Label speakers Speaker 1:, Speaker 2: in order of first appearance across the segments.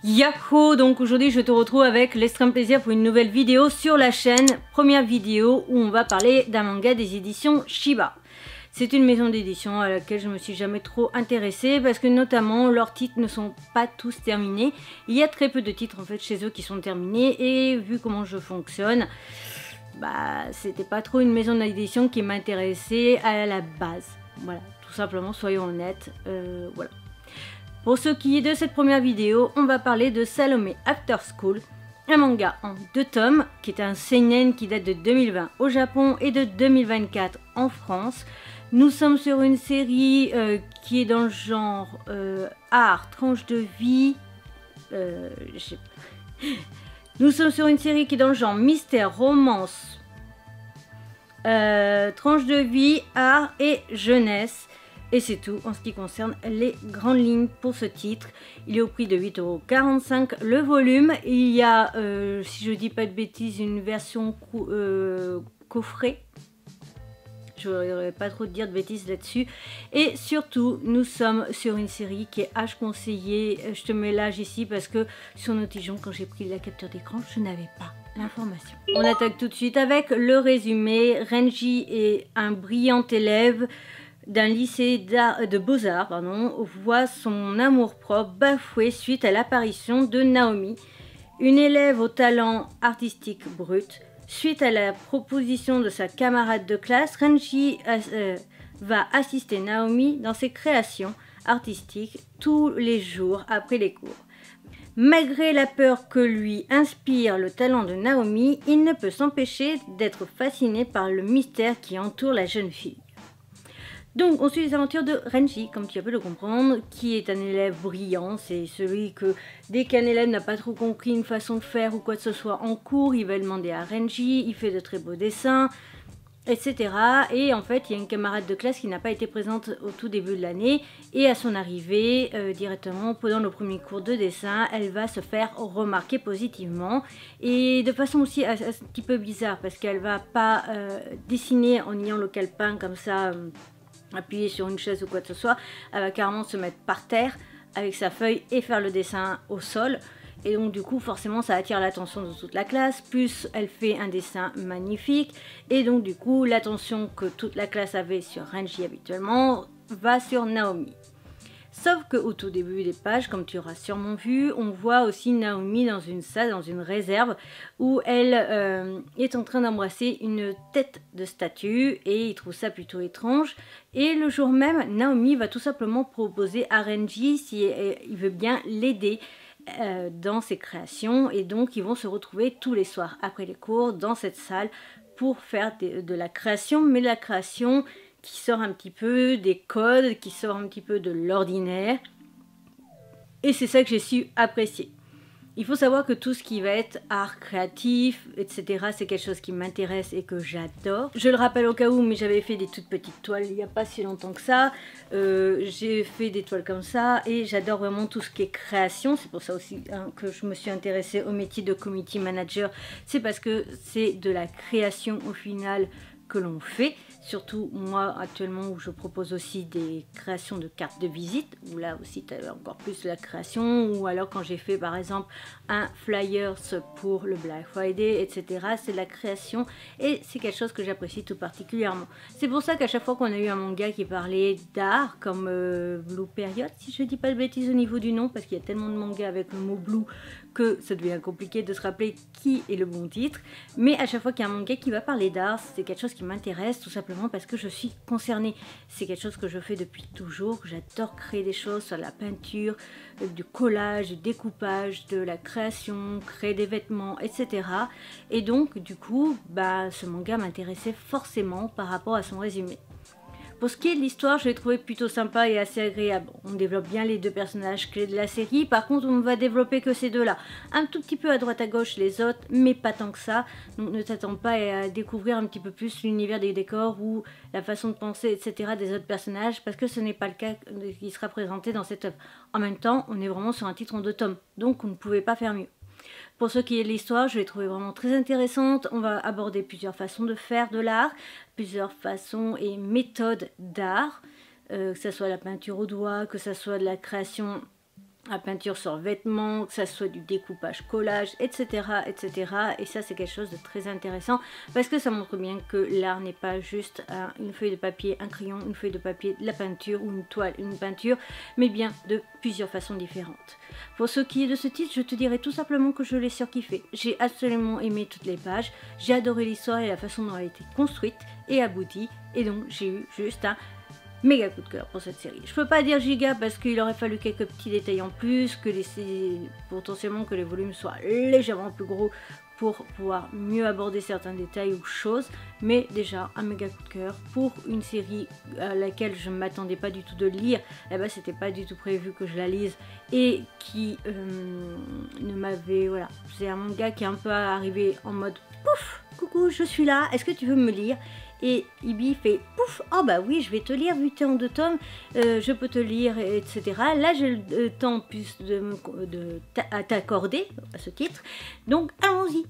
Speaker 1: Yahoo! Donc aujourd'hui je te retrouve avec l'extrême plaisir pour une nouvelle vidéo sur la chaîne. Première vidéo où on va parler d'un manga des éditions Shiba. C'est une maison d'édition à laquelle je me suis jamais trop intéressée parce que notamment leurs titres ne sont pas tous terminés. Il y a très peu de titres en fait chez eux qui sont terminés et vu comment je fonctionne, c'était pas trop une maison d'édition qui m'intéressait à la base. Voilà, tout simplement, soyons honnêtes, voilà. Pour ce qui est de cette première vidéo, on va parler de Salome After School, un manga en 2 tomes, qui est un seinen qui date de 2020 au Japon et de 2024 en France. Nous sommes sur une série qui est dans le genre art, tranche de vie, Nous sommes sur une série qui est dans le genre mystère, romance, tranche de vie, art et jeunesse. Et c'est tout en ce qui concerne les grandes lignes pour ce titre. Il est au prix de 8,45 € le volume. Il y a, si je dis pas de bêtises, une version coffret. Je ne voudrais pas trop dire de bêtises là-dessus. Et surtout, nous sommes sur une série qui est H conseillée. Je te mets l'âge ici parce que sur Notijon, quand j'ai pris la capture d'écran, je n'avais pas l'information. On attaque tout de suite avec le résumé. Renji est un brillant élève d'un lycée de beaux-arts, voit son amour-propre bafoué suite à l'apparition de Naomi, une élève au talent artistique brut. Suite à la proposition de sa camarade de classe, Renji va assister Naomi dans ses créations artistiques tous les jours après les cours. Malgré la peur que lui inspire le talent de Naomi, il ne peut s'empêcher d'être fasciné par le mystère qui entoure la jeune fille. Donc on suit les aventures de Renji, comme tu as pu le comprendre, qui est un élève brillant. C'est celui que dès qu'un élève n'a pas trop compris une façon de faire ou quoi que ce soit en cours, il va demander à Renji, il fait de très beaux dessins, etc. Et en fait, il y a une camarade de classe qui n'a pas été présente au tout début de l'année. Et à son arrivée, directement pendant le premier cours de dessin, elle va se faire remarquer positivement. Et de façon aussi un petit peu bizarre, parce qu'elle va pas dessiner en ayant le calepin comme ça, appuyer sur une chaise ou quoi que ce soit. Elle va carrément se mettre par terre avec sa feuille et faire le dessin au sol. Et donc du coup forcément ça attire l'attention de toute la classe, plus elle fait un dessin magnifique. Et donc du coup l'attention que toute la classe avait sur Renji habituellement va sur Naomi. Sauf qu'au tout début des pages, comme tu auras sûrement vu, on voit aussi Naomi dans une salle, dans une réserve, où elle est en train d'embrasser une tête de statue, et il trouve ça plutôt étrange. Et le jour même, Naomi va tout simplement proposer à Renji si il veut bien l'aider dans ses créations, et donc ils vont se retrouver tous les soirs après les cours dans cette salle pour faire de la création, mais la création qui sort un petit peu des codes, qui sort un petit peu de l'ordinaire. Et c'est ça que j'ai su apprécier. Il faut savoir que tout ce qui va être art créatif, etc., c'est quelque chose qui m'intéresse et que j'adore. Je le rappelle au cas où, mais j'avais fait des toutes petites toiles il n'y a pas si longtemps que ça. J'ai fait des toiles comme ça et j'adore vraiment tout ce qui est création. C'est pour ça aussi que je me suis intéressée au métier de community manager. C'est parce que c'est de la création au final que l'on fait, surtout moi actuellement où je propose aussi des créations de cartes de visite, où là aussi tu as encore plus la création, ou alors quand j'ai fait par exemple un flyers pour le Black Friday, etc. C'est de la création et c'est quelque chose que j'apprécie tout particulièrement. C'est pour ça qu'à chaque fois qu'on a eu un manga qui parlait d'art, comme Blue Period, si je dis pas de bêtises au niveau du nom, parce qu'il y a tellement de mangas avec le mot blue que ça devient compliqué de se rappeler qui est le bon titre, mais à chaque fois qu'il y a un manga qui va parler d'art, c'est quelque chose qui m'intéresse tout simplement parce que je suis concernée. C'est quelque chose que je fais depuis toujours. J'adore créer des choses, sur la peinture, du collage, du découpage, de la création, créer des vêtements, etc. Et donc du coup, ce manga m'intéressait forcément par rapport à son résumé. Pour ce qui est de l'histoire, je l'ai trouvé plutôt sympa et assez agréable. On développe bien les 2 personnages clés de la série, par contre on ne va développer que ces 2-là. Un tout petit peu à droite à gauche les autres, mais pas tant que ça. Donc ne t'attends pas à découvrir un petit peu plus l'univers des décors ou la façon de penser, etc. des autres personnages, parce que ce n'est pas le cas qui sera présenté dans cette œuvre. En même temps, on est vraiment sur un titre en 2 tomes, donc on ne pouvait pas faire mieux. Pour ce qui est de l'histoire, je l'ai trouvée vraiment très intéressante. On va aborder plusieurs façons de faire de l'art, plusieurs façons et méthodes d'art, que ce soit la peinture au doigt, que ce soit de la création la peinture sur vêtements, que ça soit du découpage, collage, etc. etc. Et ça c'est quelque chose de très intéressant parce que ça montre bien que l'art n'est pas juste une feuille de papier, un crayon, une feuille de papier, de la peinture ou une toile, une peinture, mais bien de plusieurs façons différentes. Pour ce qui est de ce titre, je te dirais tout simplement que je l'ai surkiffé. J'ai absolument aimé toutes les pages, j'ai adoré l'histoire et la façon dont elle a été construite et aboutie, et donc j'ai eu juste un méga coup de cœur pour cette série. Je peux pas dire giga parce qu'il aurait fallu quelques petits détails en plus, que potentiellement que les volumes soient légèrement plus gros pour pouvoir mieux aborder certains détails ou choses, mais déjà un méga coup de cœur pour une série à laquelle je ne m'attendais pas du tout de lire. Eh ben, c'était pas du tout prévu que je la lise et qui ne m'avait, voilà, c'est un manga qui est un peu arrivé en mode pouf, coucou, je suis là, est-ce que tu veux me lire? Et Ibi fait pouf, oh bah oui, je vais te lire, vu que tu es en 2 tomes, je peux te lire, etc. Là, j'ai le temps plus de t'accorder à ce titre, donc allons-y.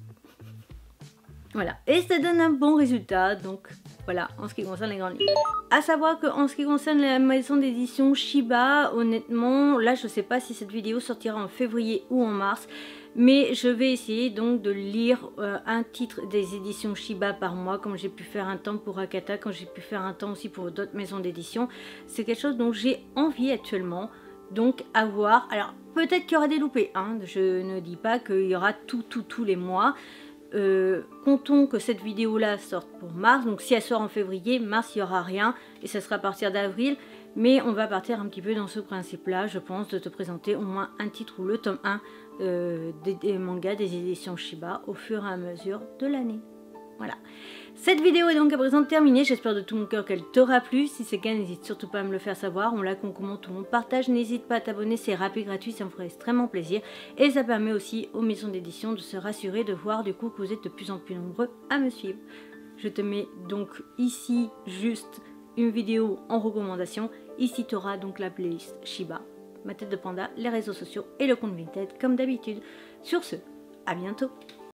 Speaker 1: Voilà, et ça donne un bon résultat, donc voilà, en ce qui concerne les grandes lignes. À savoir qu'en ce qui concerne la maison d'édition Shiba, honnêtement, là je sais pas si cette vidéo sortira en février ou en mars, mais je vais essayer donc de lire un titre des éditions Shiba par mois, comme j'ai pu faire un temps pour Akata, comme j'ai pu faire un temps aussi pour d'autres maisons d'édition. C'est quelque chose dont j'ai envie actuellement, donc à voir. Alors peut-être qu'il y aura des loupés, hein. Je ne dis pas qu'il y aura tous les mois. Comptons que cette vidéo là sorte pour mars, donc si elle sort en février, mars il n'y aura rien et ça sera à partir d'avril, mais on va partir un petit peu dans ce principe là, je pense, de te présenter au moins un titre ou le tome 1 des mangas des éditions Shiba au fur et à mesure de l'année. Voilà. Cette vidéo est donc à présent terminée, j'espère de tout mon cœur qu'elle t'aura plu. Si c'est le cas, n'hésite surtout pas à me le faire savoir. On like, on commente, on partage, n'hésite pas à t'abonner, c'est rapide, gratuit, ça me ferait extrêmement plaisir. Et ça permet aussi aux maisons d'édition de se rassurer, de voir du coup que vous êtes de plus en plus nombreux à me suivre. Je te mets donc ici juste une vidéo en recommandation. Ici tu auras donc la playlist Shiba, ma tête de panda, les réseaux sociaux et le compte Vinted comme d'habitude. Sur ce, à bientôt.